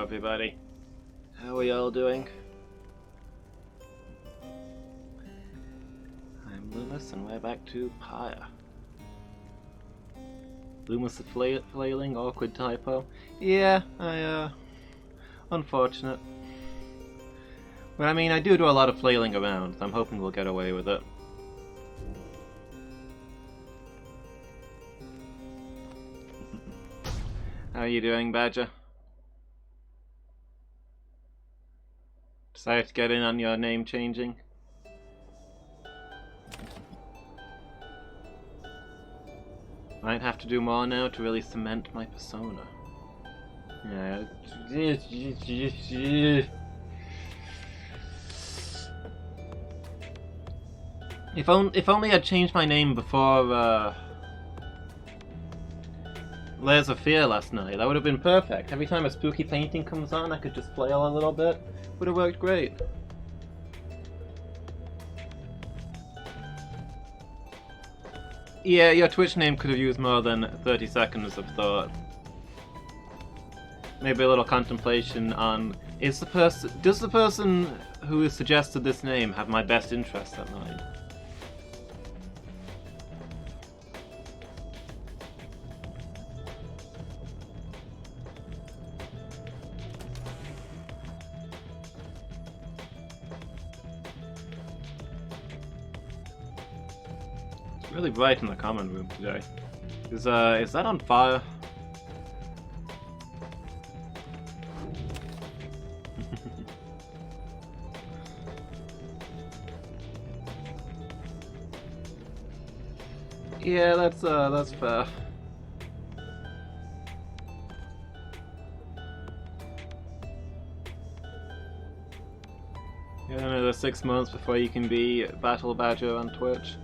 everybody. How are y'all doing? I'm Loomis and we're back to Pyre. Loomis the flailing, awkward typo. Yeah, unfortunate. But I mean, I do a lot of flailing around, so I'm hoping we'll get away with it. How are you doing, Badger? Decided to get in on your name changing? Might have to do more now to really cement my persona. Yeah. If only I'd changed my name before Layers of Fear last night. That would have been perfect. Every time a spooky painting comes on, I could just flail a little bit. Would have worked great. Yeah, your Twitch name could have used more than 30 seconds of thought. Maybe a little contemplation on does the person who has suggested this name have my best interests at mind? Really bright in the common room today. Is that on fire? Yeah, that's fair. Yeah, another 6 months before you can be Battle Badger on Twitch.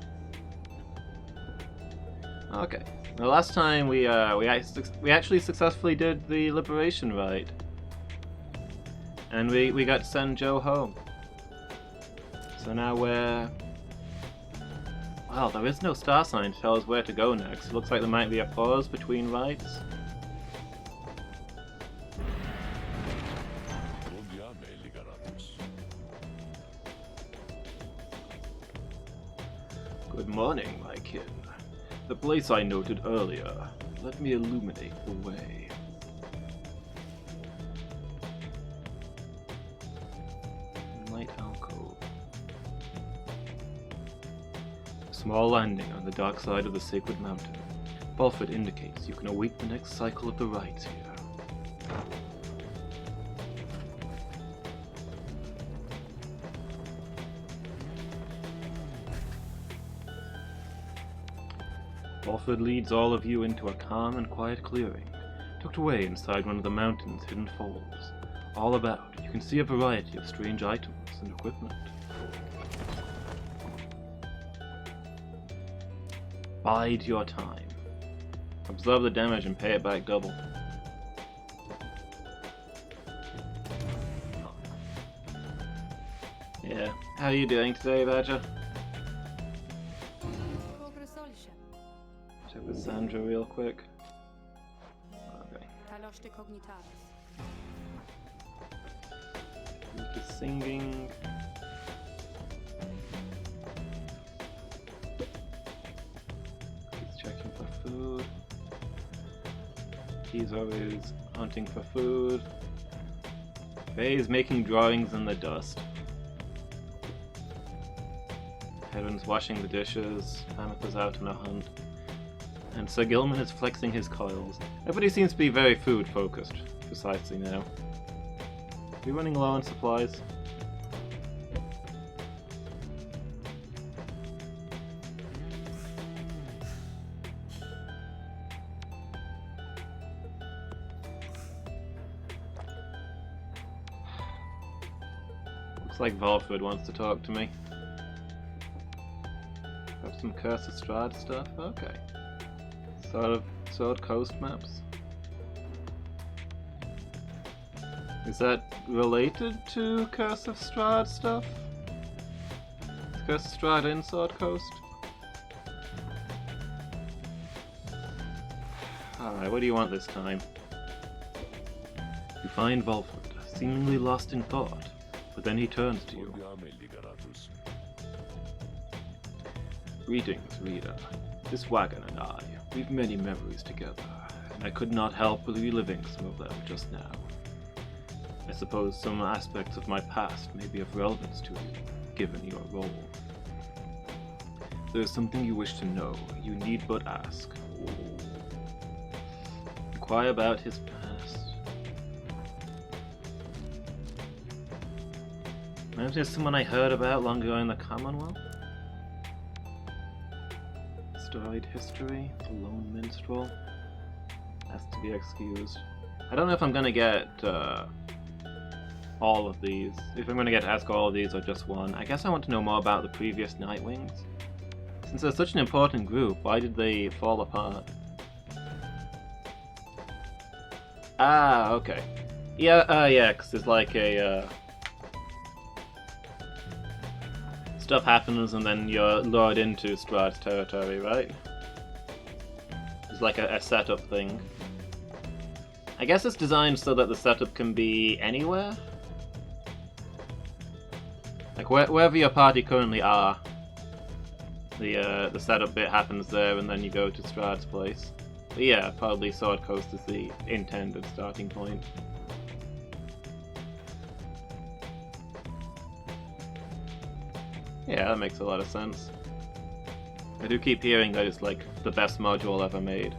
Okay. The last time we actually successfully did the Liberation Rite, and we got to send Joe home. So now we're well. There is no star sign to tell us where to go next. It looks like there might be a pause between rites. Good morning, my kin. The place I noted earlier. Let me illuminate the way. Light alcove. A small landing on the dark side of the sacred mountain. Balford indicates you can await the next cycle of the rites here. Balford leads all of you into a calm and quiet clearing, tucked away inside one of the mountain's hidden folds. All about, you can see a variety of strange items and equipment. Bide your time. Observe the damage and pay it back double. Yeah, how are you doing today, Badger? Check with Sandra real quick. Okay. Luke is singing. He's checking for food. He's always hunting for food. Faye is making drawings in the dust. Heron's washing the dishes. Mammoth is out on a hunt. And Sir Gilman is flexing his coils. Everybody seems to be very food focused, precisely now. Are we running low on supplies? Looks like Valford wants to talk to me. Have some Curse of Strahd stuff? Okay. Sword Coast maps. Is that related to Curse of Strahd stuff? Is Curse of Strahd in Sword Coast? Alright, what do you want this time? You find Volford, seemingly lost in thought, but then he turns to you. Greetings, reader. This wagon and I, we've many memories together, and I could not help reliving some of them just now. I suppose some aspects of my past may be of relevance to you, given your role. If there is something you wish to know, you need but ask. Inquire about his past. Reminds me of someone I heard about long ago in the Commonwealth. Storied history, the lone minstrel. Has to be excused. I don't know if I'm gonna get all of these. If I'm gonna get to ask all of these or just one. I guess I want to know more about the previous Nightwings. Since they're such an important group, why did they fall apart? Ah, okay. Yeah, because there's like a stuff happens and then you're lured into Strahd's territory, right? It's like a setup thing. I guess it's designed so that the setup can be anywhere? Like wherever your party currently are, the setup bit happens there and then you go to Strahd's place. But yeah, probably Sword Coast is the intended starting point. Yeah, that makes a lot of sense. I do keep hearing that it's like the best module ever made.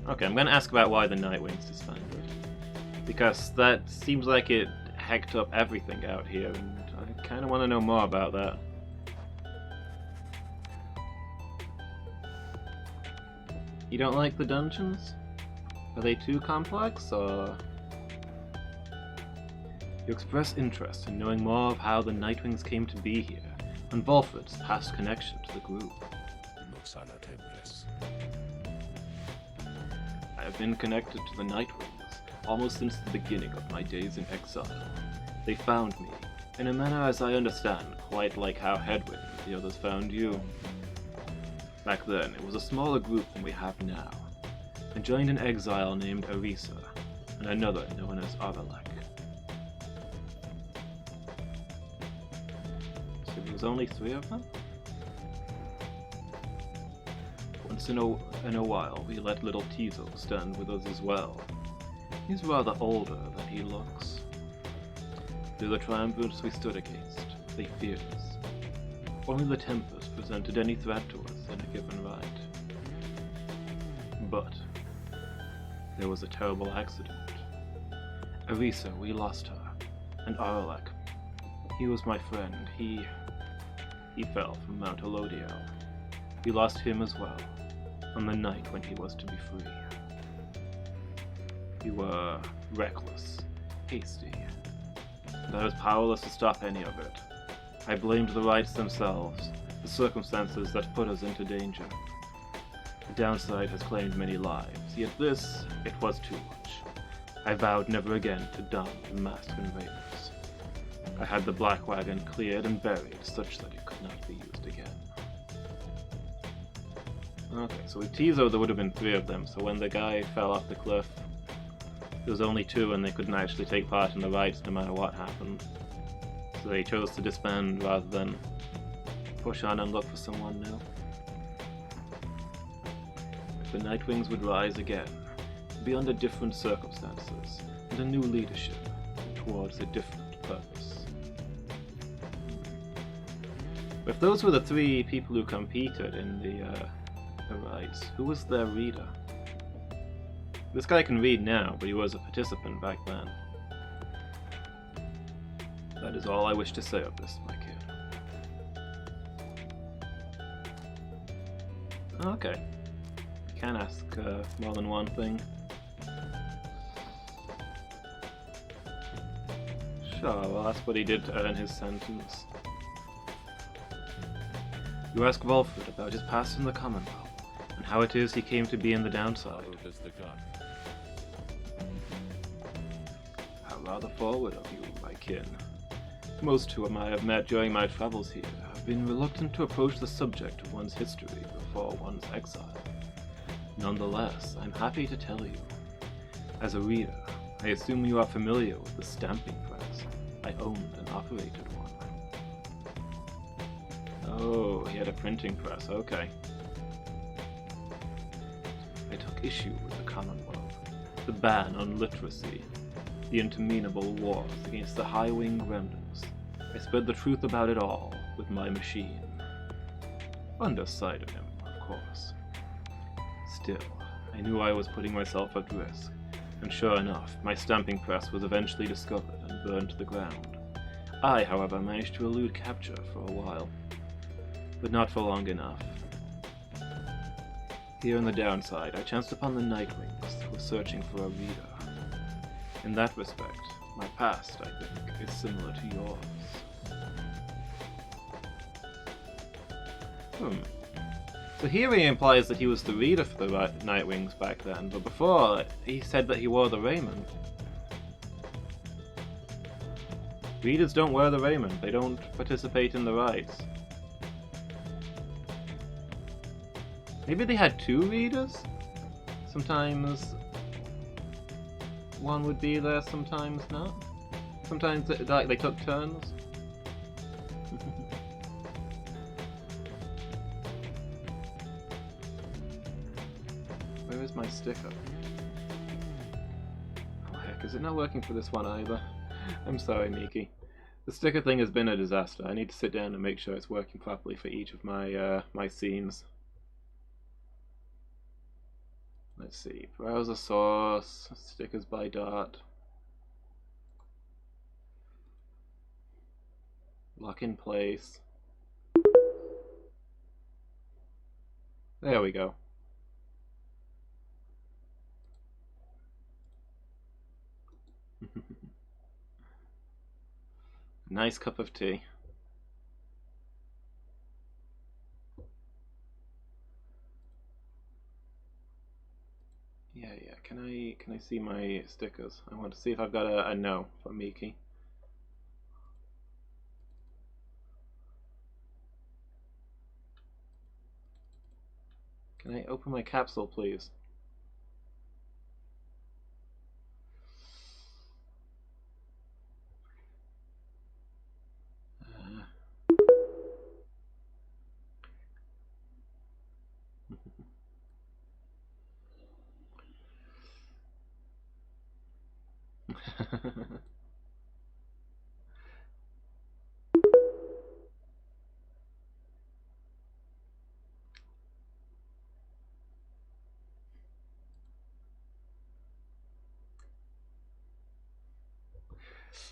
Okay, I'm gonna ask about why the Nightwings disbanded. Because that seems like it hecked up everything out here, and I kinda wanna know more about that. You don't like the dungeons? Are they too complex, or...? You express interest in knowing more of how the Nightwings came to be here, and Volford's past connection to the group. I have been connected to the Nightwings almost since the beginning of my days in exile. They found me, in a manner as I understand, quite like how Hedwig and the others found you. Back then, it was a smaller group than we have now. I joined an exile named Arisa, and another known as Arvelek. So there was only 3 of them? Once in a while, we let little Tizo stand with us as well. He's rather older than he looks. Through the triumvirs we stood against, they feared us. Only the Tempers presented any threat to us in a given right. But there was a terrible accident. Arisa, we lost her, and Aralek. He was my friend. He fell from Mount Elodiel. We lost him as well, on the night when he was to be free. We were reckless, hasty, and I was powerless to stop any of it. I blamed the rights themselves, the circumstances that put us into danger. The downside has claimed many lives, yet this, it was too much. I vowed never again to don the mask and raiments. I had the Black Wagon cleared and buried such that it could not be used again. Okay, so with Tizo there would have been 3 of them, so when the guy fell off the cliff, there was only 2 and they couldn't actually take part in the rites no matter what happened. So they chose to disband rather than push on and look for someone new. If the Nightwings would rise again, it would be under different circumstances, and a new leadership, and towards a different purpose. But if those were the 3 people who competed in the rites, who was their reader? This guy can read now, but he was a participant back then. That is all I wish to say of this, my kid. Okay. You can ask more than one thing. Sure, well that's what he did to earn his sentence. You ask Volford about his past in the Commonwealth, and how it is he came to be in the downside. How rather forward of you, my kin. Most whom I have met during my travels here have been reluctant to approach the subject of one's history before one's exile. Nonetheless, I'm happy to tell you. As a reader, I assume you are familiar with the stamping press. I owned and operated one. Oh, he had a printing press, okay. I took issue with the Commonwealth, the ban on literacy, the interminable wars against the high-wing remnants. I spread the truth about it all with my machine. Under sight of him, of course. Still, I knew I was putting myself at risk, and sure enough, my stamping press was eventually discovered and burned to the ground. I, however, managed to elude capture for a while, but not for long enough. Here on the downside, I chanced upon the Nightwings, who were searching for a reader. In that respect, my past, I think, is similar to yours. So here he implies that he was the reader for the Nightwings back then, but before, he said that he wore the raiment. Readers don't wear the raiment, they don't participate in the rites. Maybe they had two readers? Sometimes one would be there, sometimes not? Sometimes they took turns? Where is my sticker? Oh heck, is it not working for this one either? I'm sorry, Miki. The sticker thing has been a disaster. I need to sit down and make sure it's working properly for each of my my scenes. Let's see, browser source, stickers by dot, lock in place. There we go. Nice cup of tea. Yeah. Can I see my stickers? I want to see if I've got a no from Miki. Can I open my capsule, please?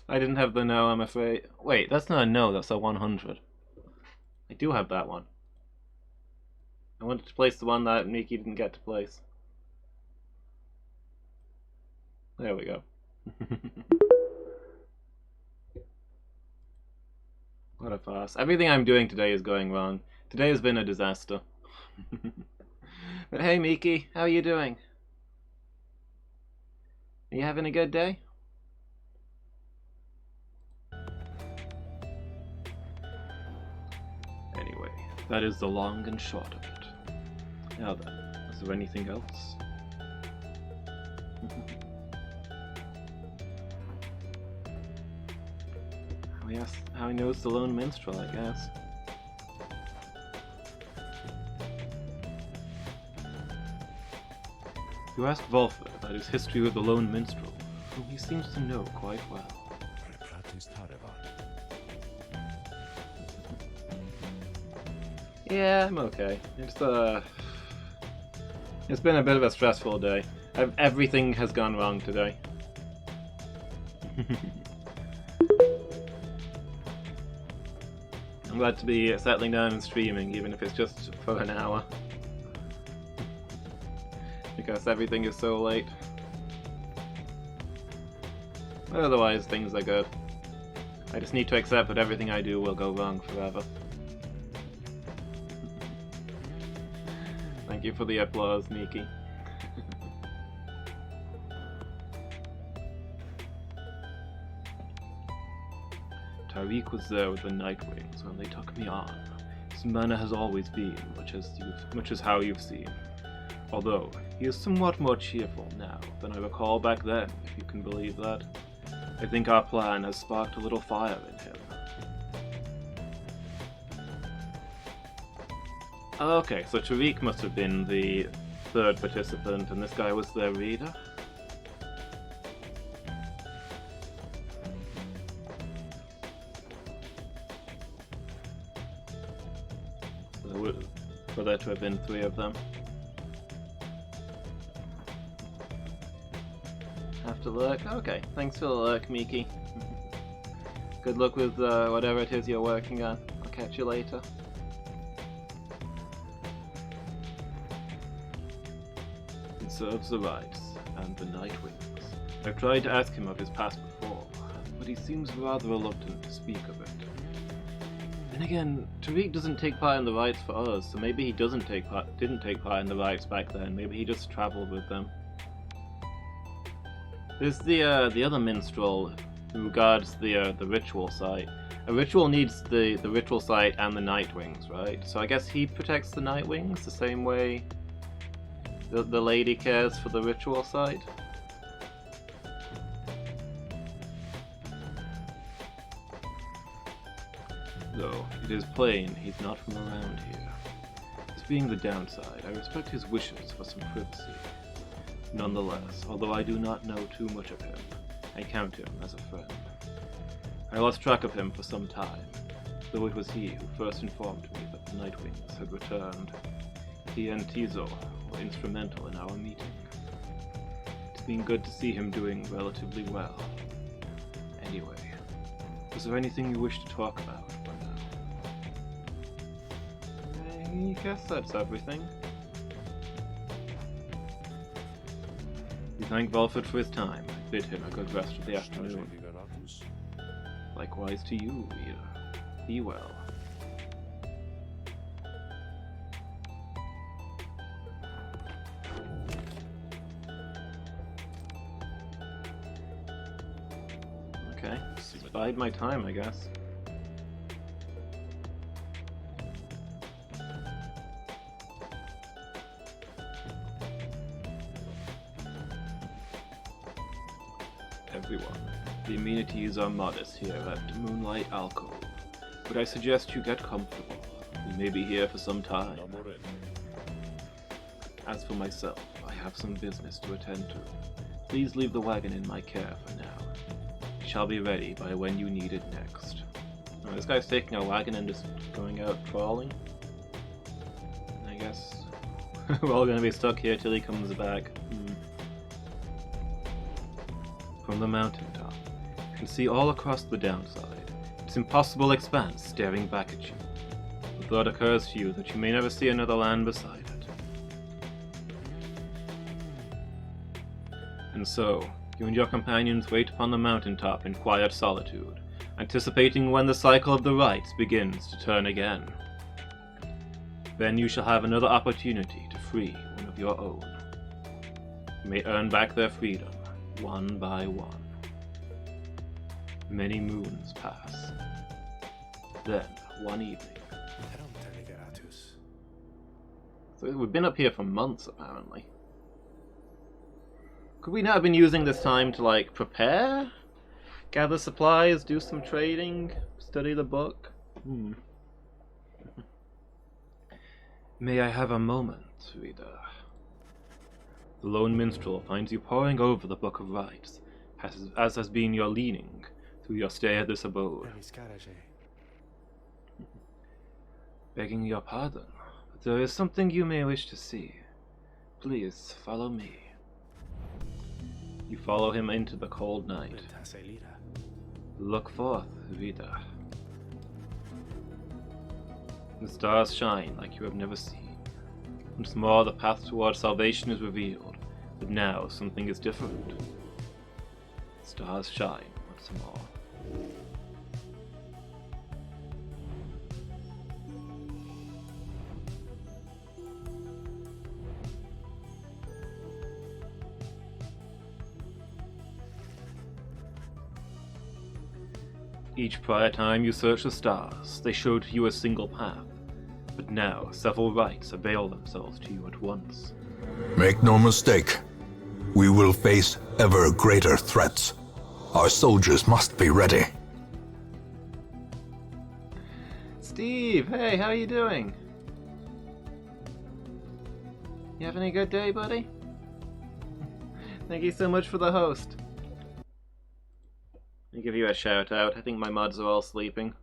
I didn't have the no, I'm afraid. Wait, that's not a no, that's a 100. I do have that one. I wanted to place the one that Miki didn't get to place. There we go. What a farce. Everything I'm doing today is going wrong. Today has been a disaster. But hey Miki, how are you doing? Are you having a good day? Anyway, that is the long and short of it. Now then, is there anything else? How he knows the lone minstrel, I guess. You ask Volfer about his history with the lone minstrel, whom he seems to know quite well. Yeah, I'm okay. It's been a bit of a stressful day. Everything has gone wrong today. I'm glad to be settling down and streaming, even if it's just for an hour. Because everything is so late. But otherwise, things are good. I just need to accept that everything I do will go wrong forever. Thank you for the applause, Miki. Tariq was there with the Nightwings when they took me on. His manner has always been much as how you've seen. Although, he is somewhat more cheerful now than I recall back then, if you can believe that. I think our plan has sparked a little fire in him. Okay, so Tariq must have been the third participant, and this guy was their reader? For there to have been 3 of them. Have to look? Okay, thanks for the look, Miki. Good luck with whatever it is you're working on. I'll catch you later. He serves the Rights and the Nightwings. I've tried to ask him of his past before, but he seems rather reluctant to speak of it. Then again, Tariq doesn't take part in the Rights for us, so maybe he didn't take part in the Rights back then. Maybe he just traveled with them. There's the other minstrel who guards the ritual site. A ritual needs the ritual site and the Nightwings, right? So I guess he protects the Nightwings the same way the lady cares for the ritual site. Though it is plain he's not from around here. This being the downside, I respect his wishes for some privacy. Nonetheless, although I do not know too much of him, I count him as a friend. I lost track of him for some time, though it was he who first informed me that the Nightwings had returned. He and Tizo were instrumental in our meeting. It's been good to see him doing relatively well. Anyway, was there anything you wish to talk about for now? I guess that's everything. We thank Volford for his time and bid him a good rest of the afternoon. Likewise to you, reader. Be well. Okay, bide my time, I guess. Everyone, the amenities are modest here at Moonlight Alcove, but I suggest you get comfortable. We may be here for some time. As for myself, I have some business to attend to. Please leave the wagon in my care for now. It shall be ready by when you need it next. Oh, this guy's taking a wagon and just going out trawling. I guess we're all gonna be stuck here till he comes back. From the mountaintop, you can see all across the downside. Its impossible expanse staring back at you. The thought occurs to you that you may never see another land beside it. And so, you and your companions wait upon the mountaintop in quiet solitude, anticipating when the cycle of the rites begins to turn again. Then you shall have another opportunity to free one of your own. You may earn back their freedom, one by one. Many moons pass. Then, one evening. So we've been up here for months, apparently. Could we not have been using this time to, like, prepare? Gather supplies, do some trading, study the book? May I have a moment, reader? The lone minstrel finds you poring over the Book of Rites, as has been your leaning through your stay at this abode. Begging your pardon, but there is something you may wish to see. Please follow me. You follow him into the cold night. Look forth, reader. The stars shine like you have never seen. Once more the path towards salvation is revealed, but now something is different. The stars shine once more. Each prior time you searched the stars, they showed you a single path, but now several rites avail themselves to you at once. Make no mistake. We will face ever greater threats. Our soldiers must be ready. Steve, hey, how you doing? You having a good day, buddy? Thank you so much for the host. Let me give you a shout out. I think my mods are all sleeping.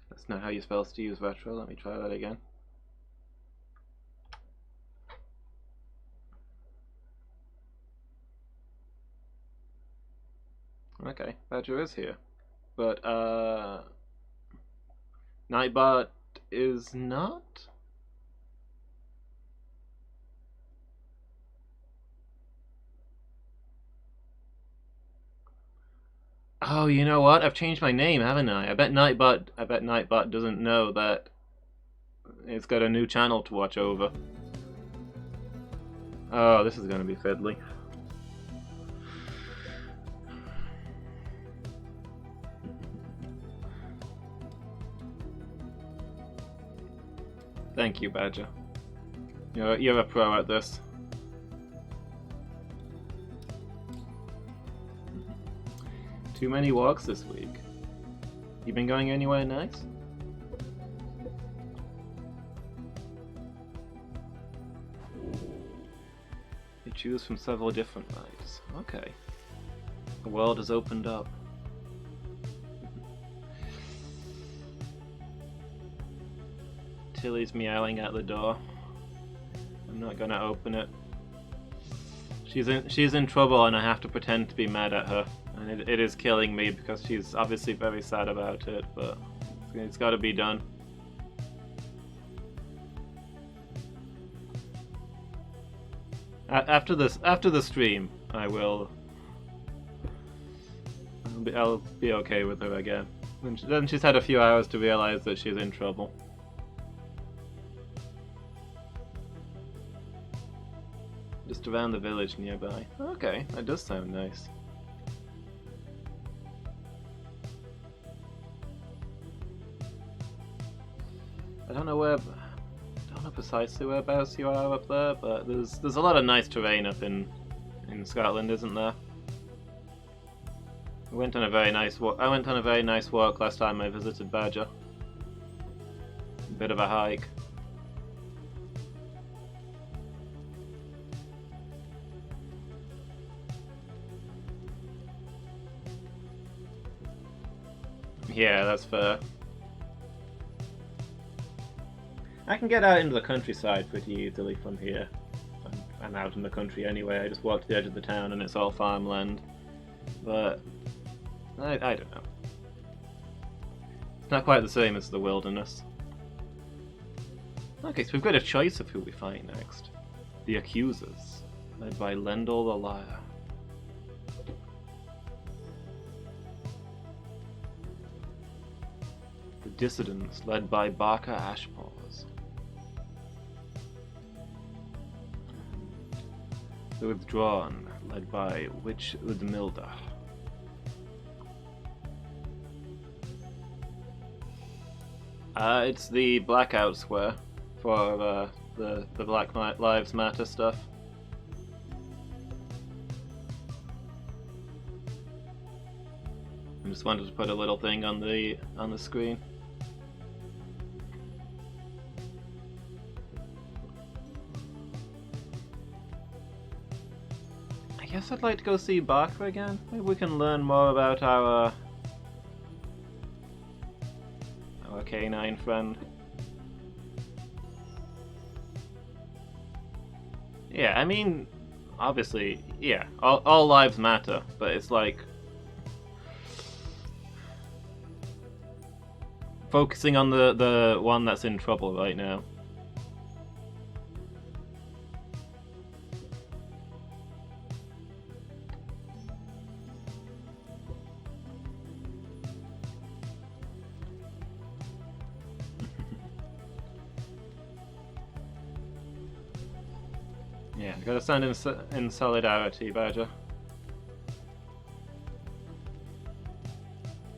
That's not how you're supposed to use retro. Let me try that again. Okay, Badger is here. But, Nightbot is not? Oh, you know what? I've changed my name, haven't I? I bet Nightbot doesn't know that it's got a new channel to watch over. Oh, this is gonna be fiddly. Thank you, Badger. You're a pro at this. Too many walks this week. You been going anywhere nice? You choose from several different rides. Okay. The world has opened up. Tilly's meowing at the door. I'm not gonna open it. She's in trouble and I have to pretend to be mad at her. And it is killing me because she's obviously very sad about it, but it's gotta be done. After the stream, I'll be okay with her again. Then she's had a few hours to realize that she's in trouble. Just around the village nearby. Okay, that does sound nice. I don't know precisely whereabouts you are up there, but there's a lot of nice terrain up in Scotland, isn't there? I went on a very nice walk last time I visited Badger. A bit of a hike. Yeah, that's fair. I can get out into the countryside pretty easily from here. I'm out in the country anyway, I just walk to the edge of the town and it's all farmland. But I don't know. It's not quite the same as the wilderness. Okay, so we've got a choice of who we fight next. The Accusers, led by Lendl the Liar. The Dissidents, led by Barker Ashpaws. The Withdrawn, led by Witch Udmilda. It's the Blackout Square for the Black Lives Matter stuff. I just wanted to put a little thing on the screen. I guess I'd like to go see Barker again. Maybe we can learn more about our canine friend. Yeah, I mean, obviously, yeah, all lives matter, but it's like focusing on the one that's in trouble right now. Yeah, gotta stand in solidarity, Badger.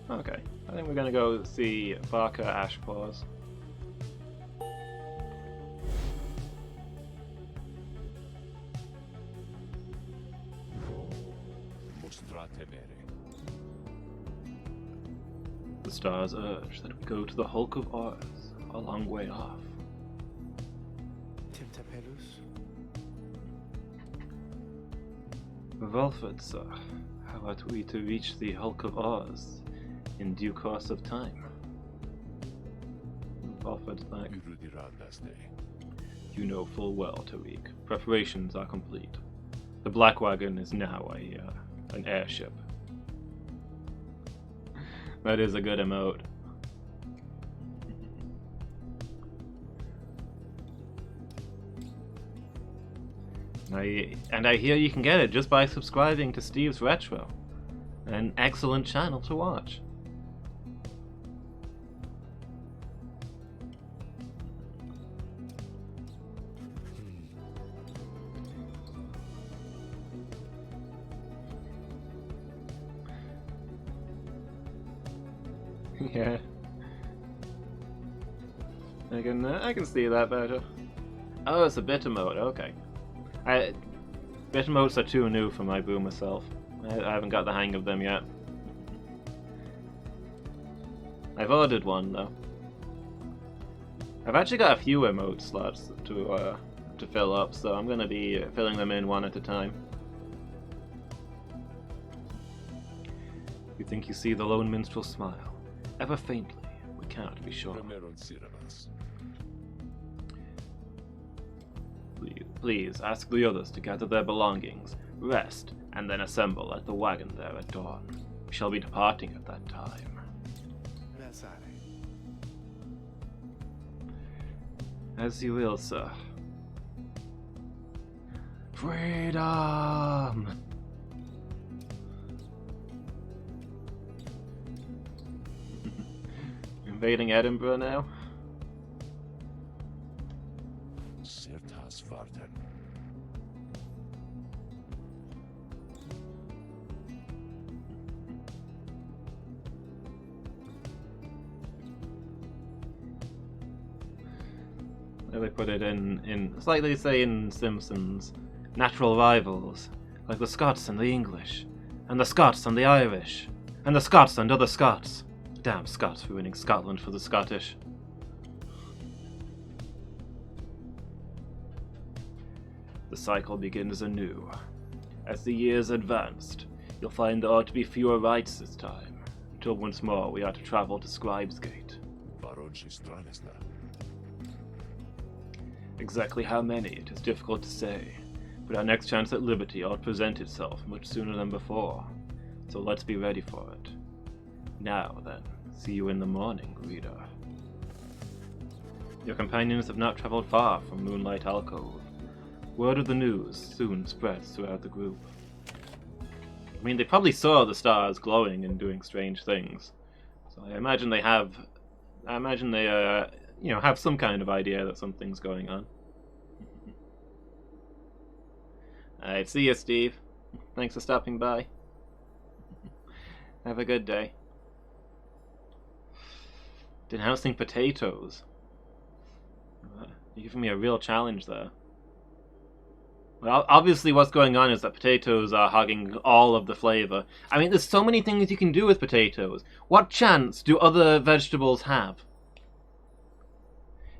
Okay, I think We're gonna go see Barker Ashpaws. The stars urge that we go to the Hulk of Oz, a long way off. Valford, sir, how are we to reach the Hulk of Oz in due course of time? Valford's back. You know full well, Tariq. Preparations are complete. The Black Wagon is now an airship. That is a good emote. I hear you can get it just by subscribing to Steve's Retro. An excellent channel to watch. Yeah. I can see that better. Oh, it's a bitter mode, okay. Bitter modes are too new for my boomer self. I haven't got the hang of them yet. I've ordered one though. I've actually got a few emote slots to fill up, so I'm gonna be filling them in one at a time. You think you see the lone minstrel smile, ever faintly, we cannot be sure. Please ask the others to gather their belongings, rest, and then assemble at the wagon there at dawn. We shall be departing at that time. As you will, sir. Freedom! Invading Edinburgh now? They put it in it's like they say in Simpsons, natural rivals, like the Scots and the English, and the Scots and the Irish, and the Scots and other Scots. Damn Scots ruining Scotland for the Scottish. The cycle begins anew. As the years advanced, you'll find there ought to be fewer rights this time, until once more we are to travel to Scribe's Gate. Exactly how many, it is difficult to say, but our next chance at liberty ought to present itself much sooner than before, so let's be ready for it. Now then, see you in the morning, reader. Your companions have not traveled far from Moonlight Alcove. Word of the news soon spreads throughout the group. I mean, they probably saw the stars glowing and doing strange things, so I imagine they have some kind of idea that something's going on. Alright, see you, Steve. Thanks for stopping by. Have a good day. Denouncing potatoes. You're giving me a real challenge there. Well, obviously what's going on is that potatoes are hogging all of the flavor. I mean, there's so many things you can do with potatoes. What chance do other vegetables have?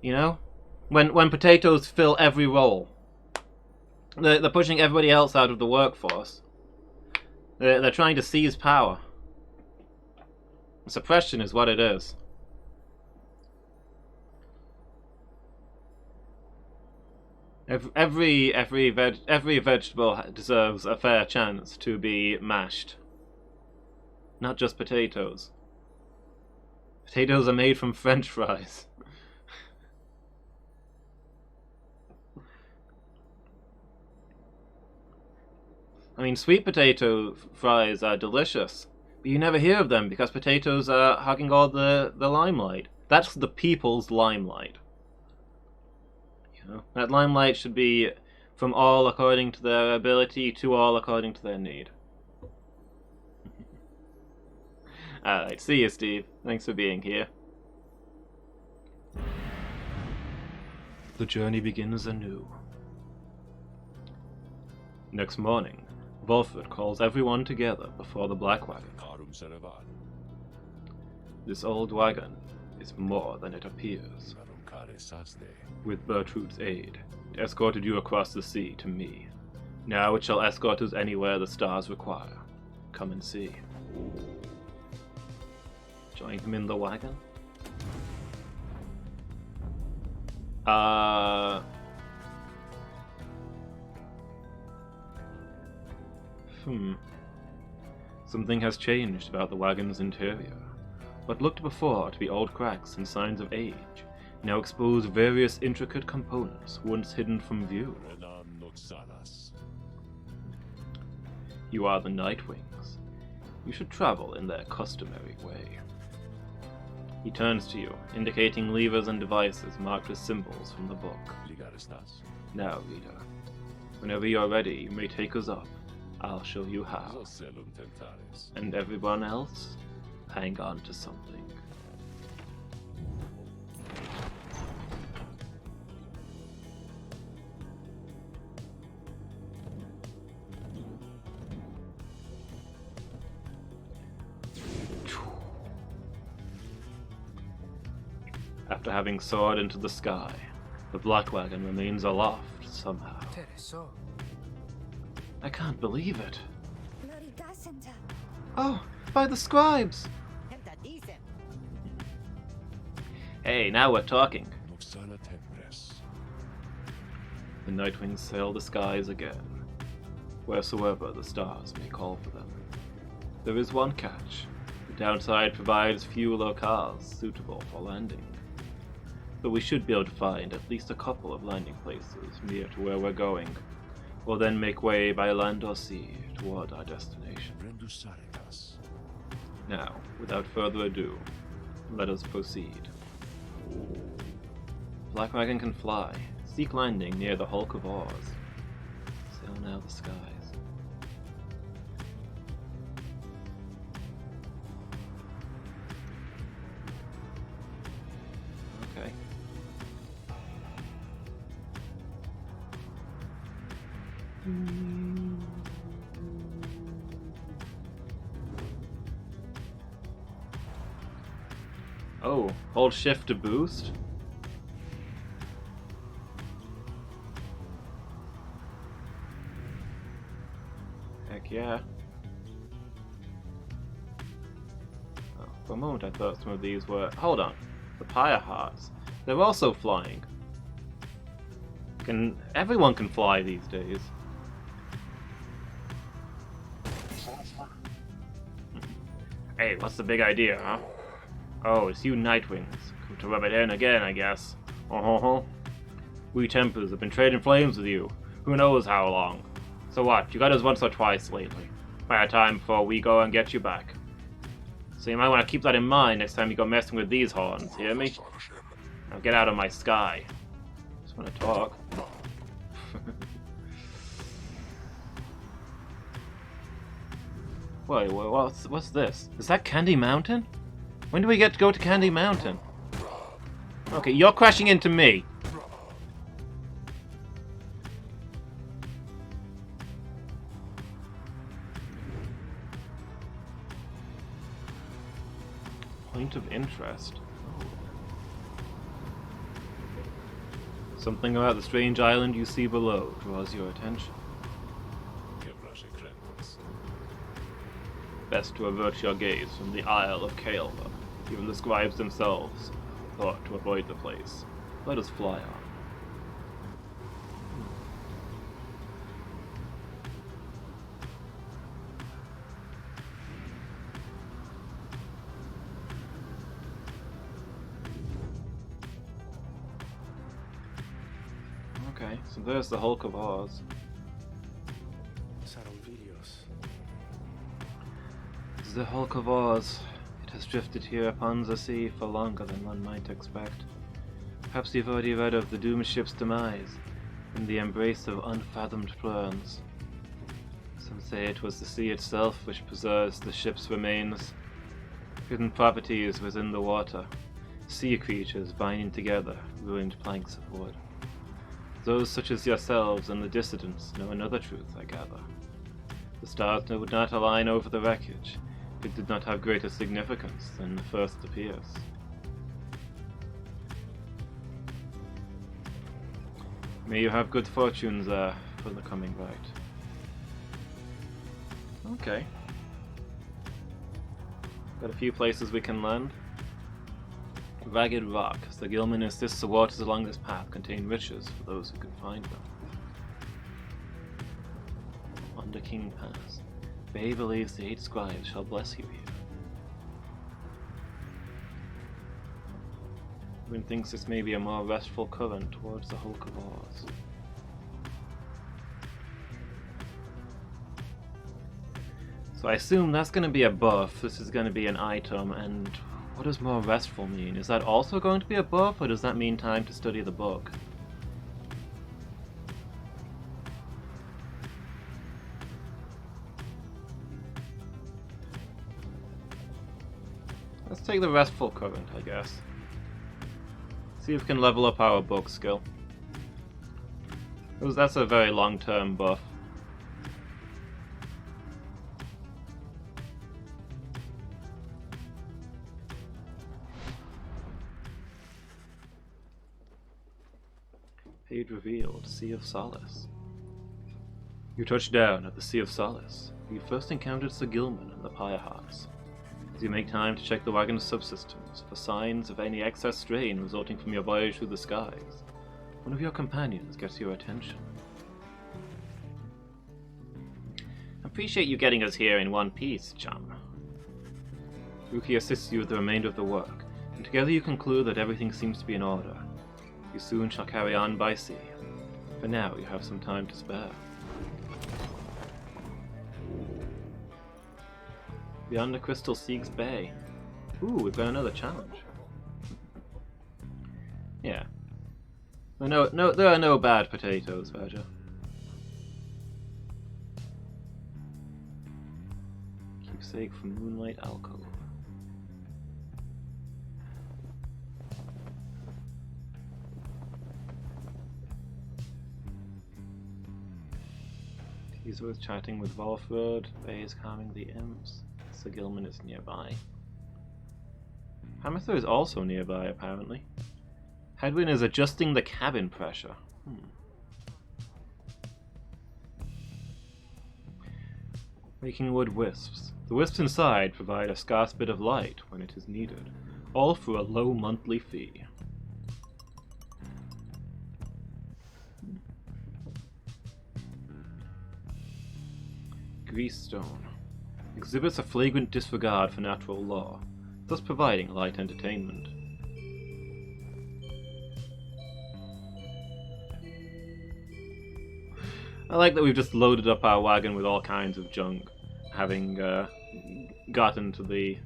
You know? When potatoes fill every role. They're pushing everybody else out of the workforce. They're trying to seize power. Suppression is what it is. Every vegetable deserves a fair chance to be mashed. Not just potatoes. Potatoes are made from French fries. I mean, sweet potato fries are delicious, but you never hear of them because potatoes are hogging all the limelight. That's the people's limelight. You know, that limelight should be from all according to their ability to all according to their need. Alright, see you, Steve. Thanks for being here. The journey begins anew. Next morning, Volford calls everyone together before the Black Wagon. This old wagon is more than it appears. With Bertrude's aid, it escorted you across the sea to me. Now it shall escort us anywhere the stars require. Come and see. Join him in the wagon? Something has changed about the wagon's interior. What looked before to be old cracks and signs of age now expose various intricate components once hidden from view. You are the Nightwings. You should travel in their customary way. He turns to you, indicating levers and devices marked with symbols from the book. Now, reader, whenever you're ready, you may take us up. I'll show you how. And everyone else, hang on to something. After having soared into the sky, the Black Wagon remains aloft somehow. I can't believe it. Oh, by the scribes! Hey, now we're talking. The Nightwings sail the skies again, wheresoever the stars may call for them. There is one catch. The downside provides few locales suitable for landing. But we should be able to find at least a couple of landing places near to where we're going. We'll then make way by land or sea toward our destination. Now, without further ado, let us proceed. Black Wagon can fly. Seek landing near the Hulk of Oz. Sail now the skies. Okay. Oh, hold shift to boost? Heck yeah. Oh, for a moment I thought some of these were... Hold on. The Pyre Hearts. They're also flying. Everyone can fly these days. Hey, what's the big idea, huh? Oh, it's you Nightwings. Come to rub it in again, I guess. We Tempers have been trading flames with you. Who knows how long. So what, you got us once or twice lately. By time before we go and get you back. So you might want to keep that in mind next time you go messing with these horns, hear me? Now get out of my sky. Just want to talk. Wait, what's this? Is that Candy Mountain? When do we get to go to Candy Mountain? Okay, you're crashing into me. Point of interest. Something about the strange island you see below draws your attention. Best to avert your gaze from the Isle of Kaelva. Even the scribes themselves thought to avoid the place. Let us fly on. Okay, so there's the Hulk of Oz. The Hulk of Oz. It has drifted here upon the sea for longer than one might expect. Perhaps you've already read of the doomed ship's demise in the embrace of unfathomed plans. Some say it was the sea itself which preserves the ship's remains. Hidden properties within the water. Sea creatures binding together, ruined planks of wood. Those such as yourselves and the dissidents know another truth, I gather. The stars would not align over the wreckage. It did not have greater significance than the first appears. May you have good fortunes there for the coming rite. Okay. Got a few places we can land. Ragged Rock. Sir Gilman insists the waters along this path contain riches for those who can find them. Under King Pass. Bay believes the 8 scribes shall bless you here. Wynn thinks this may be a more restful current towards the Hulk of Oz. So I assume that's going to be a buff, this is going to be an item, and what does more restful mean? Is that also going to be a buff, or does that mean time to study the book? Let's take the restful current, I guess. See if we can level up our book skill. That's a very long-term buff. Page revealed, Sea of Solace. You touch down at the Sea of Solace. You first encountered Sir Gilman and the Pyre Hearts. As you make time to check the wagon's subsystems for signs of any excess strain resulting from your voyage through the skies, one of your companions gets your attention. Appreciate you getting us here in one piece, chum. Ruki assists you with the remainder of the work, and together you conclude that everything seems to be in order. You soon shall carry on by sea. For now, you have some time to spare. Beyond the Crystal Seagues Bay. Ooh, we've got another challenge. Yeah. No, there are no bad potatoes, Verger. Keepsake from Moonlight Alcove. Teaser is chatting with Volfrod. Bay is calming the imps. Sir Gilman is nearby. Hamather is also nearby, apparently. Hedwyn is adjusting the cabin pressure. Making wood wisps. The wisps inside provide a scarce bit of light when it is needed, all for a low monthly fee. Grease stone. Exhibits a flagrant disregard for natural law, thus providing light entertainment. I like that we've just loaded up our wagon with all kinds of junk, having gotten to the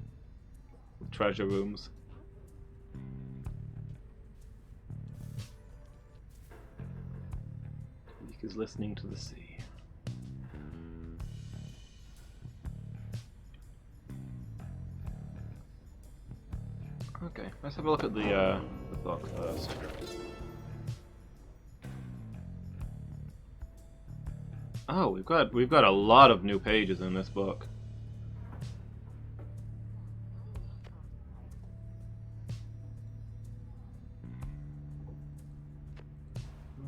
treasure rooms. He is listening to the sea. Okay, let's have a look at the book first. Oh, we've got a lot of new pages in this book.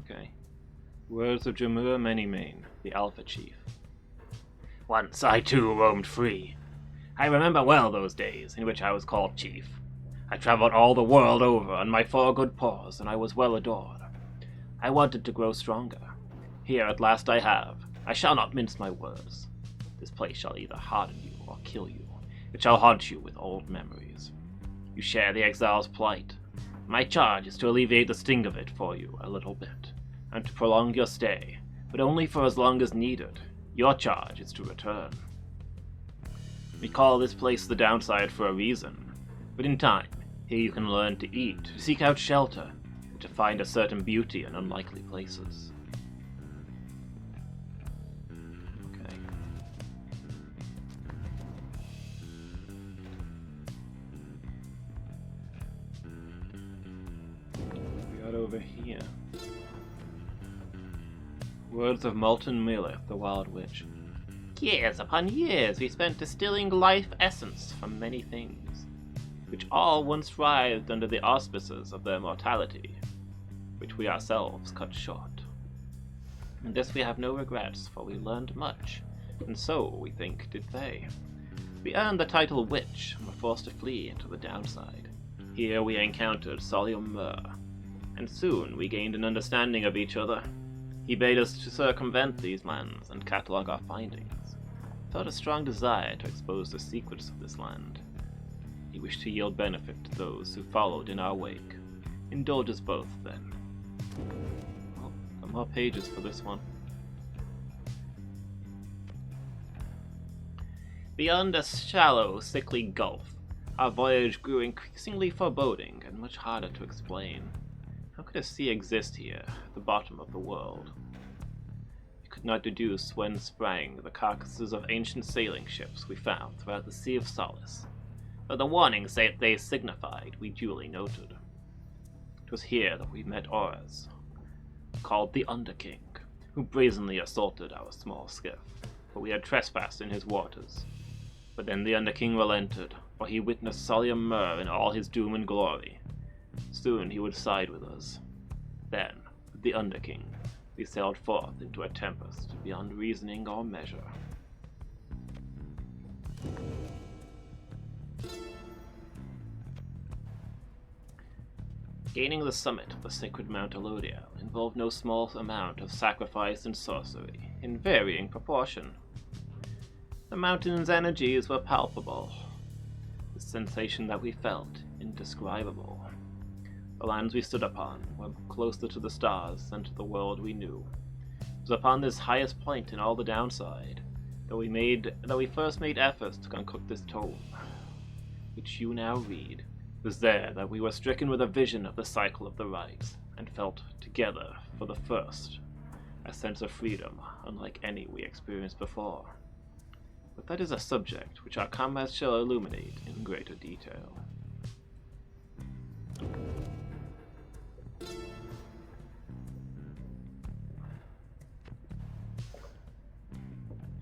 Okay. Words of Jamur Menimane, the Alpha Chief. Once I too roamed free. I remember well those days in which I was called Chief. I travelled all the world over on my 4 good paws, and I was well adored. I wanted to grow stronger. Here at last I have. I shall not mince my words. This place shall either harden you or kill you. It shall haunt you with old memories. You share the exile's plight. My charge is to alleviate the sting of it for you a little bit, and to prolong your stay, but only for as long as needed. Your charge is to return. We call this place the Downside for a reason, but in time, here you can learn to eat, to seek out shelter, and to find a certain beauty in unlikely places. Okay. over here. Words of Molten Melith, the Wild Witch. Years upon years we spent distilling life essence from many things, which all once writhed under the auspices of their mortality, which we ourselves cut short. In this we have no regrets, for we learned much, and so, we think, did they. We earned the title Witch, and were forced to flee into the downside. Here we encountered Solium Mur, and soon we gained an understanding of each other. He bade us to circumvent these lands and catalogue our findings. Felt a strong desire to expose the secrets of this land. He wished to yield benefit to those who followed in our wake. Indulge us both, then. Oh, got more pages for this one. Beyond a shallow, sickly gulf, our voyage grew increasingly foreboding and much harder to explain. How could a sea exist here, at the bottom of the world? We could not deduce whence sprang the carcasses of ancient sailing ships we found throughout the Sea of Solace, but the warnings they signified we duly noted. It was here that we met Ores, called the Underking, who brazenly assaulted our small skiff, for we had trespassed in his waters. But then the Underking relented, for he witnessed Solium Mur in all his doom and glory. Soon he would side with us. Then, with the Underking, we sailed forth into a tempest beyond reasoning or measure. Gaining the summit of the sacred Mount Elodial involved no small amount of sacrifice and sorcery, in varying proportion. The mountain's energies were palpable, the sensation that we felt indescribable. The lands we stood upon were closer to the stars than to the world we knew. It was upon this highest point in all the downside that we first made efforts to concoct this tome, which you now read. It was there that we were stricken with a vision of the cycle of the rites, and felt together, for the first, a sense of freedom unlike any we experienced before. But that is a subject which our comrades shall illuminate in greater detail.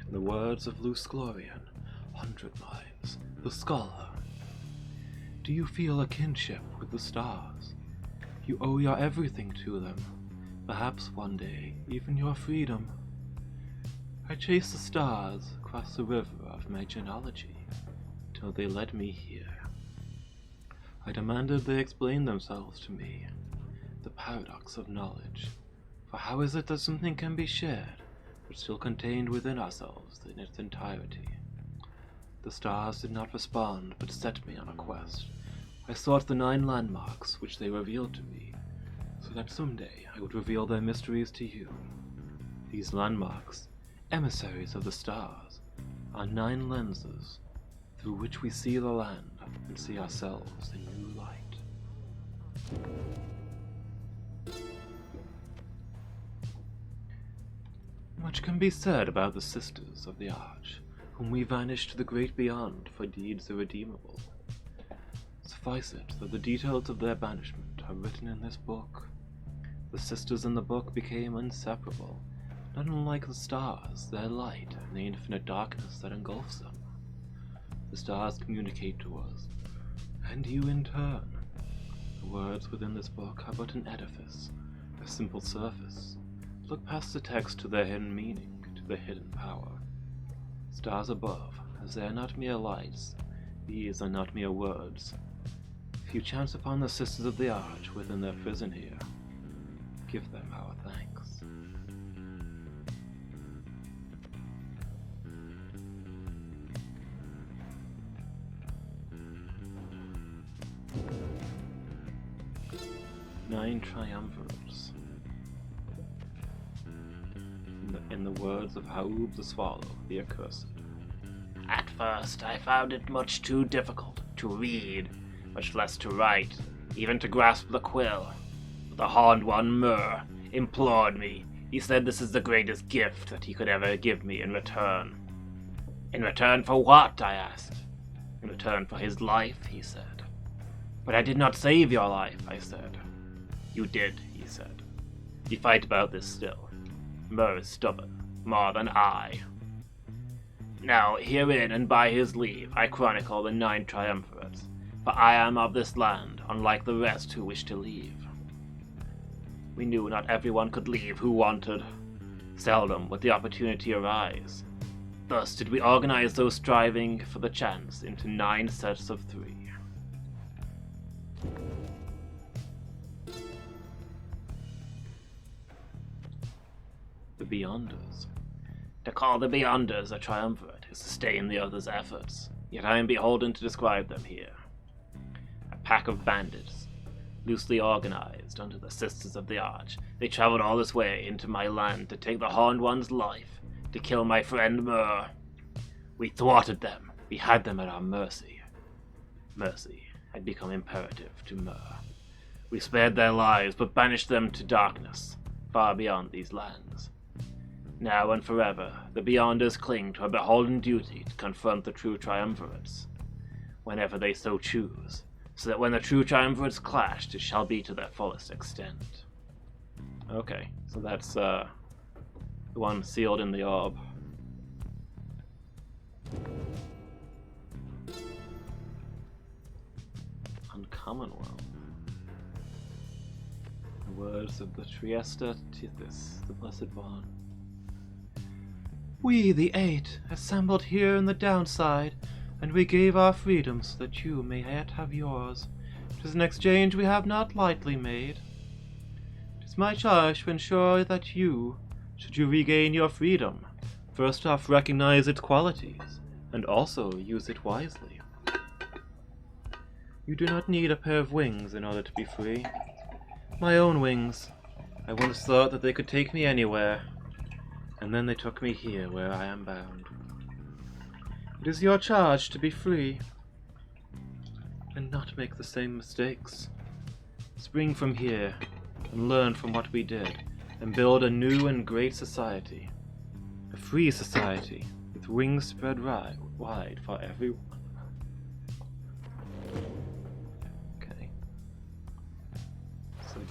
In the words of Luce Glorian, 100 Minds, the scholar, do you feel a kinship with the stars? You owe your everything to them, perhaps one day even your freedom. I chased the stars across the river of my genealogy, till they led me here. I demanded they explain themselves to me, the paradox of knowledge. For how is it that something can be shared, but still contained within ourselves in its entirety? The stars did not respond, but set me on a quest. I sought the 9 landmarks which they revealed to me, so that someday I would reveal their mysteries to you. These landmarks, emissaries of the stars, are 9 lenses through which we see the land and see ourselves in new light. Much can be said about the Sisters of the Arch, whom we vanished to the great beyond for deeds irredeemable. Suffice it that the details of their banishment are written in this book. The sisters in the book became inseparable, not unlike the stars, their light, and the infinite darkness that engulfs them. The stars communicate to us, and you in turn. The words within this book are but an edifice, a simple surface. Look past the text to their hidden meaning, to their hidden power. Stars above, as they are not mere lights, these are not mere words. If you chance upon the Sisters of the Arch within their prison here, give them our thanks. Nine triumvirates. In the words of Haub the Swallow, the Accursed. At first, I found it much too difficult to read, much less to write, even to grasp the quill. But the Horned One, Mur, implored me. He said this is the greatest gift that he could ever give me in return. In return for what? I asked. In return for his life, he said. But I did not save your life, I said. You did, he said. "Ye fight about this still. Myr is stubborn, more than I. Now, herein and by his leave, I chronicle the 9 triumvirates, for I am of this land, unlike the rest who wish to leave. We knew not everyone could leave who wanted. Seldom would the opportunity arise. Thus did we organize those striving for the chance into 9 sets of 3. The Beyonders. To call the Beyonders a triumvirate is to stain the others' efforts, yet I am beholden to describe them here. A pack of bandits, loosely organized under the Sisters of the Arch, they traveled all this way into my land to take the Horned One's life, to kill my friend Myr. We thwarted them, we had them at our mercy. Mercy had become imperative to Myr. We spared their lives, but banished them to darkness, far beyond these lands. Now and forever, the Beyonders cling to a beholden duty to confront the true triumvirates, whenever they so choose, so that when the true triumvirates clash, it shall be to their fullest extent. Okay, so that's the one sealed in the orb. Uncommon one. The words of the Triesta Tithys, the Blessed One. We, the 8, assembled here in the downside, and we gave our freedom so that you may yet have yours. 'Tis an exchange we have not lightly made. 'Tis my charge to ensure that you, should you regain your freedom, first off recognize its qualities, and also use it wisely. You do not need a pair of wings in order to be free. My own wings. I once thought that they could take me anywhere, and then they took me here where I am bound. It is your charge to be free, and not make the same mistakes. Spring from here, and learn from what we did, and build a new and great society. A free society, with wings spread wide for everyone. Okay. So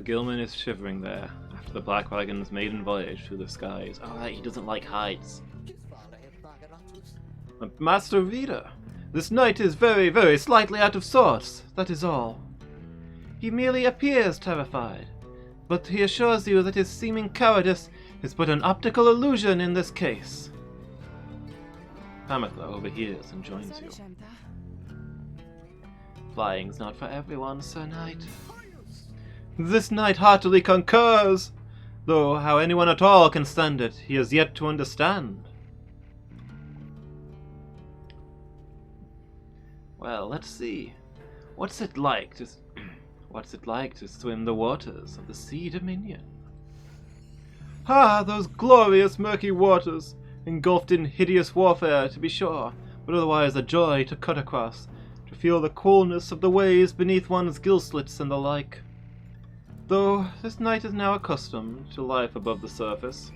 Gilman is shivering there after the Black Wagon's maiden voyage through the skies. Alright, he doesn't like heights. Master Rita, this knight is very, very slightly out of sorts, that is all. He merely appears terrified, but he assures you that his seeming cowardice is but an optical illusion in this case. Pamitha overhears and joins you. Flying's not for everyone, Sir Knight. This knight heartily concurs, though how anyone at all can stand it, he has yet to understand. Well, let's see. What's it like to swim the waters of the Sea Dominion? Ah, those glorious murky waters, engulfed in hideous warfare, to be sure, but otherwise a joy to cut across, to feel the coolness of the waves beneath one's gill slits and the like. Though this knight is now accustomed to life above the surface.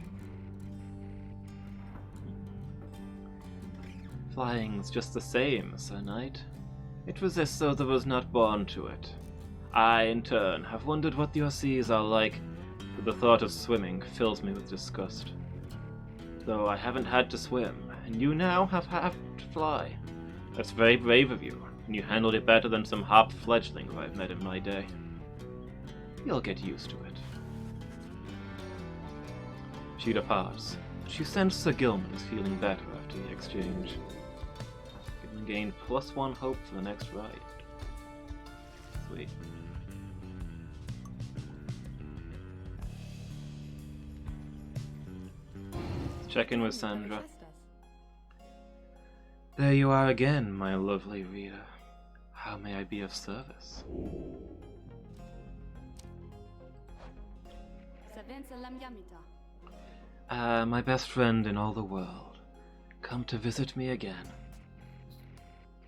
Flying's just the same, Sir Knight. It resists those of us not born to it. I, in turn, have wondered what your seas are like, but the thought of swimming fills me with disgust. Though I haven't had to swim, and you now have to fly. That's very brave of you, and you handled it better than some hopped fledglings I've met in my day. You'll get used to it. She departs, but you sense Sir Gilman is feeling better after the exchange. Gilman gained +1 hope for the next ride. Sweet. Let's check in with Sandra. There you are again, my lovely Rita. How may I be of service? My best friend in all the world, come to visit me again.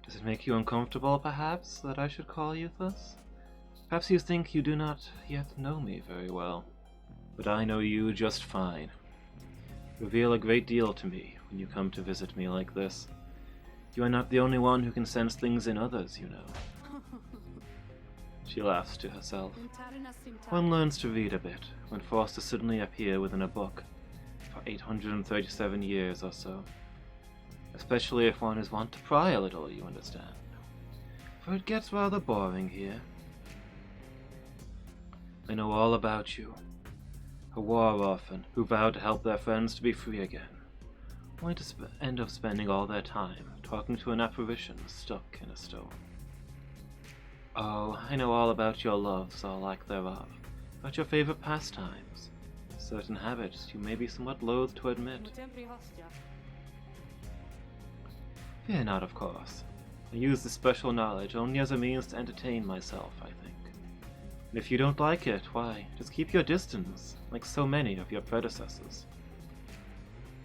Does it make you uncomfortable, perhaps, that I should call you thus? Perhaps you think you do not yet know me very well, but I know you just fine. You reveal a great deal to me when you come to visit me like this. You are not the only one who can sense things in others, you know. She laughs to herself. One learns to read a bit when forced to suddenly appear within a book for 837 years or so. Especially if one is wont to pry a little, you understand. For it gets rather boring here. I know all about you. A war orphan who vowed to help their friends to be free again, only to end up spending all their time talking to an apparition stuck in a stone. Oh, I know all about your loves or lack thereof, about your favorite pastimes, certain habits you may be somewhat loath to admit. Fear not, of course. I use this special knowledge only as a means to entertain myself, I think. And if you don't like it, why, just keep your distance, like so many of your predecessors.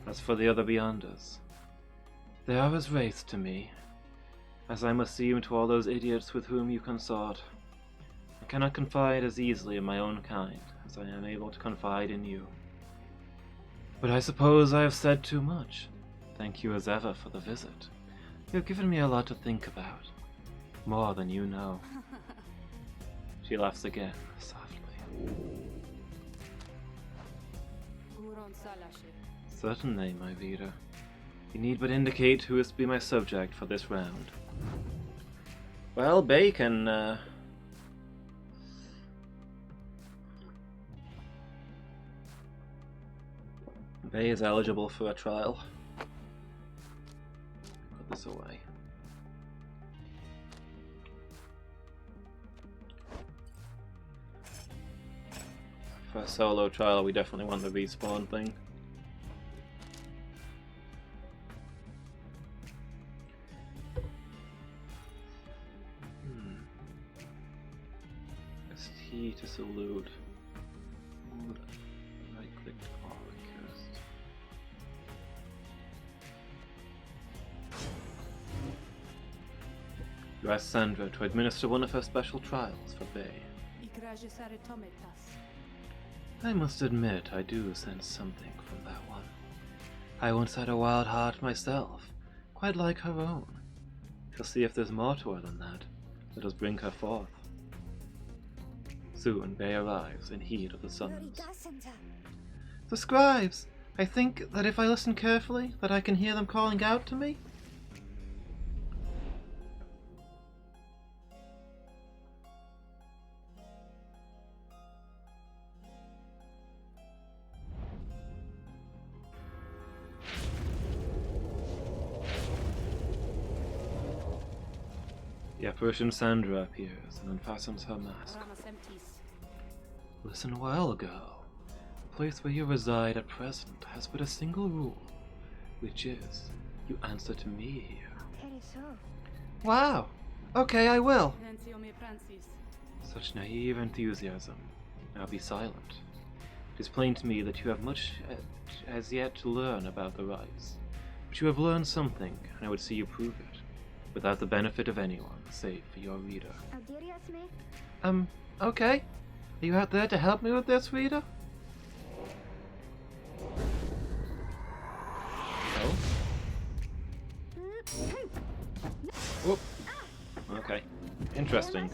As for the other Beyonders, they are as wraiths to me, as I must seem to all those idiots with whom you consort. I cannot confide as easily in my own kind as I am able to confide in you. But I suppose I have said too much. Thank you as ever for the visit. You have given me a lot to think about. More than you know. She laughs again, softly. Certainly, my reader. You need but indicate who is to be my subject for this round. Well, Bacon, Bay is eligible for a trial. Put this away. For a solo trial, we definitely want the respawn thing. ST to salute. Right click to all request. You ask Sandra to administer one of her special trials for Bay. I must admit, I do sense something from that one. I once had a wild heart myself, quite like her own. Shall see if there's more to her than that. Let us bring her forth. Soon Bay arrives in heat of the summons. The scribes! I think that if I listen carefully, that I can hear them calling out to me? The apparition Sandra appears and unfastens her mask. Listen well, girl. The place where you reside at present has but a single rule, which is, you answer to me here. Wow! Okay, I will! Such naive enthusiasm. Now be silent. It is plain to me that you have much as yet to learn about the rites. But you have learned something, and I would see you prove it. Without the benefit of anyone, save for your reader. Okay. Are you out there to help me with this, reader? Oh? Whoop. Okay. Interesting.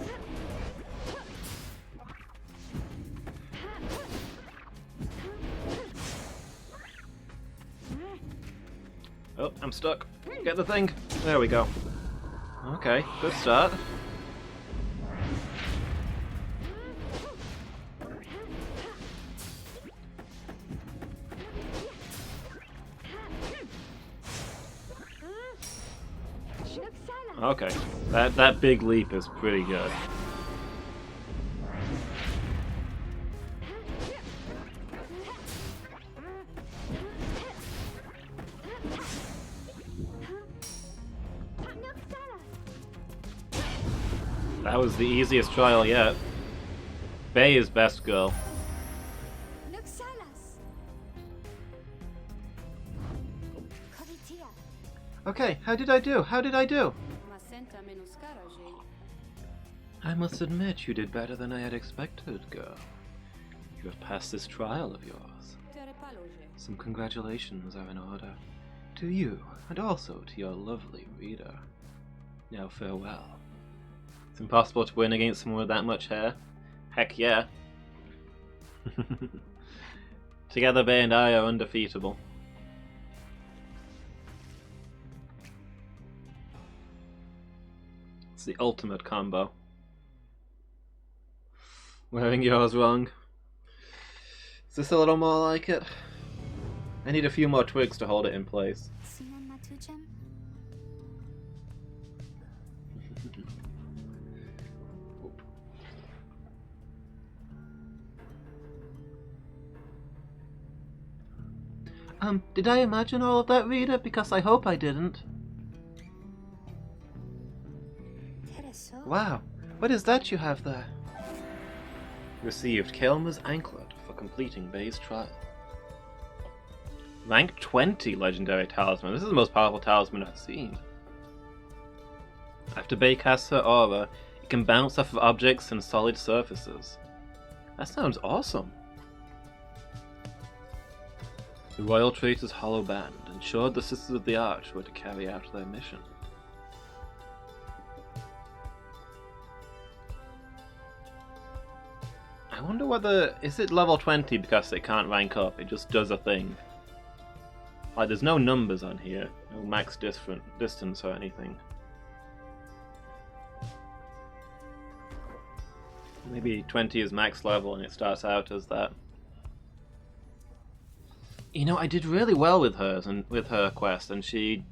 Oh, I'm stuck. Get the thing. There we go. Okay, good start. Okay, that big leap is pretty good. That was the easiest trial yet. Bay is best girl. Okay, how did I do? How did I do? I must admit you did better than I had expected, girl. You have passed this trial of yours. Some congratulations are in order. To you, and also to your lovely reader. Now farewell. It's impossible to win against someone with that much hair. Heck yeah. Together, Bay and I are undefeatable. It's the ultimate combo. Wearing yours wrong. Is this a little more like it? I need a few more twigs to hold it in place. Did I imagine all of that, Rita? Because I hope I didn't. Wow, what is that you have there? Received Kelmer's Anklet for completing Bay's trial. Rank 20 Legendary Talisman. This is the most powerful talisman I've seen. After Bay casts her aura, it can bounce off of objects and solid surfaces. That sounds awesome. The Royal Traitor's Hollow Band ensured the Sisters of the Arch were to carry out their mission. I wonder whether... is it level 20 because it can't rank up, it just does a thing? Like, there's no numbers on here, no max distance or anything. Maybe 20 is max level and it starts out as that. You know, I did really well with hers and with her quest, and she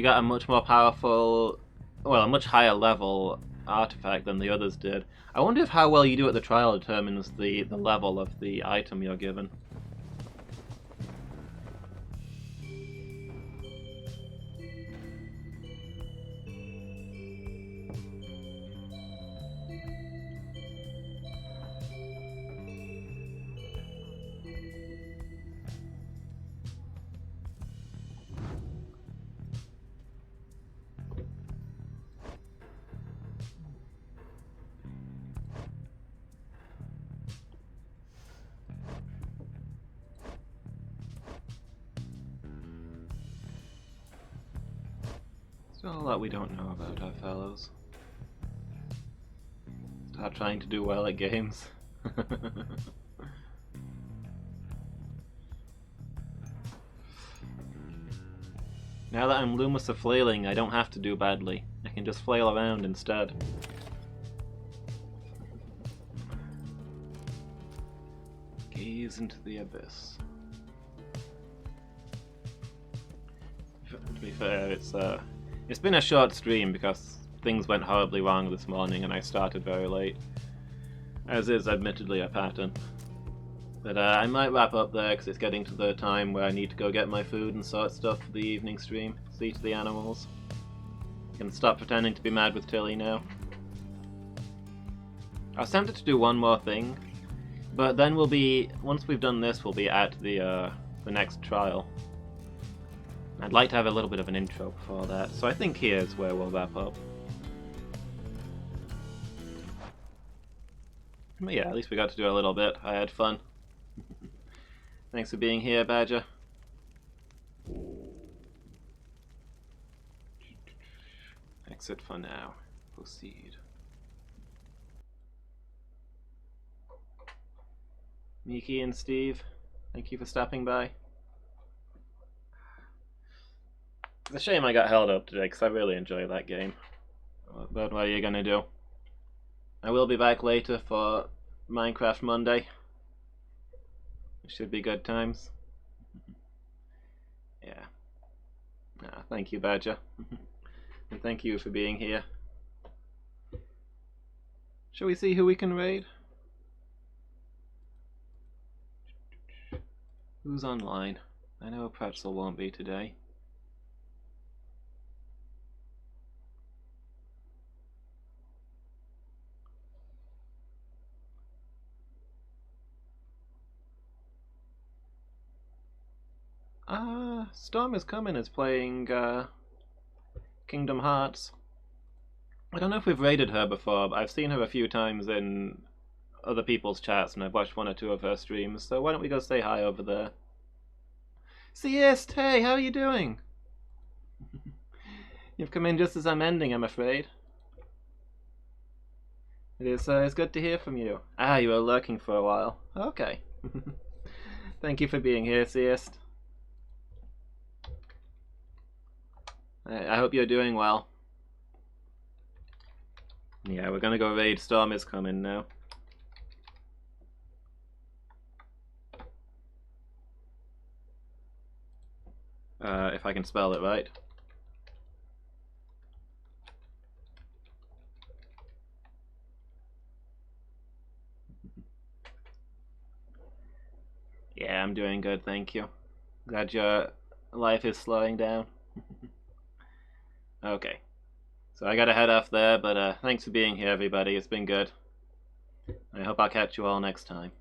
got a much more powerful, well, a much higher level artifact than the others did. I wonder if how well you do at the trial determines the level of the item you're given. There's a lot we don't know about our fellows. Start trying to do well at games. Now that I'm Loomis of Flailing, I don't have to do badly. I can just flail around instead. Gaze into the abyss. To be fair, it's been a short stream because things went horribly wrong this morning and I started very late. As is admittedly a pattern. But I might wrap up there because it's getting to the time where I need to go get my food and sort stuff for the evening stream. See to the animals. I can stop pretending to be mad with Tilly now. I was tempted to do one more thing, but then once we've done this, we'll be at the next trial. I'd like to have a little bit of an intro before that, so I think here's where we'll wrap up. But yeah, at least we got to do a little bit. I had fun. Thanks for being here, Badger. Exit for now. Proceed. Miki and Steve, thank you for stopping by. It's a shame I got held up today because I really enjoy that game. But what are you gonna do? I will be back later for Minecraft Monday. It should be good times. Yeah. Thank you, Badger. And thank you for being here. Shall we see who we can raid? Who's online? I know Pretzel won't be today. Storm is Coming is playing Kingdom Hearts. I don't know if we've raided her before, but I've seen her a few times in other people's chats and I've watched one or two of her streams, so why don't we go say hi over there? Siest, hey, how are you doing? You've come in just as I'm ending, I'm afraid. It's good to hear from you. Ah, you were lurking for a while. Okay. Thank you for being here, Seist. I hope you're doing well. Yeah, we're gonna go raid Storm is coming now. If I can spell it right. Yeah, I'm doing good, thank you. Glad your life is slowing down. Okay. So I gotta head off there, but thanks for being here, everybody. It's been good. I hope I'll catch you all next time.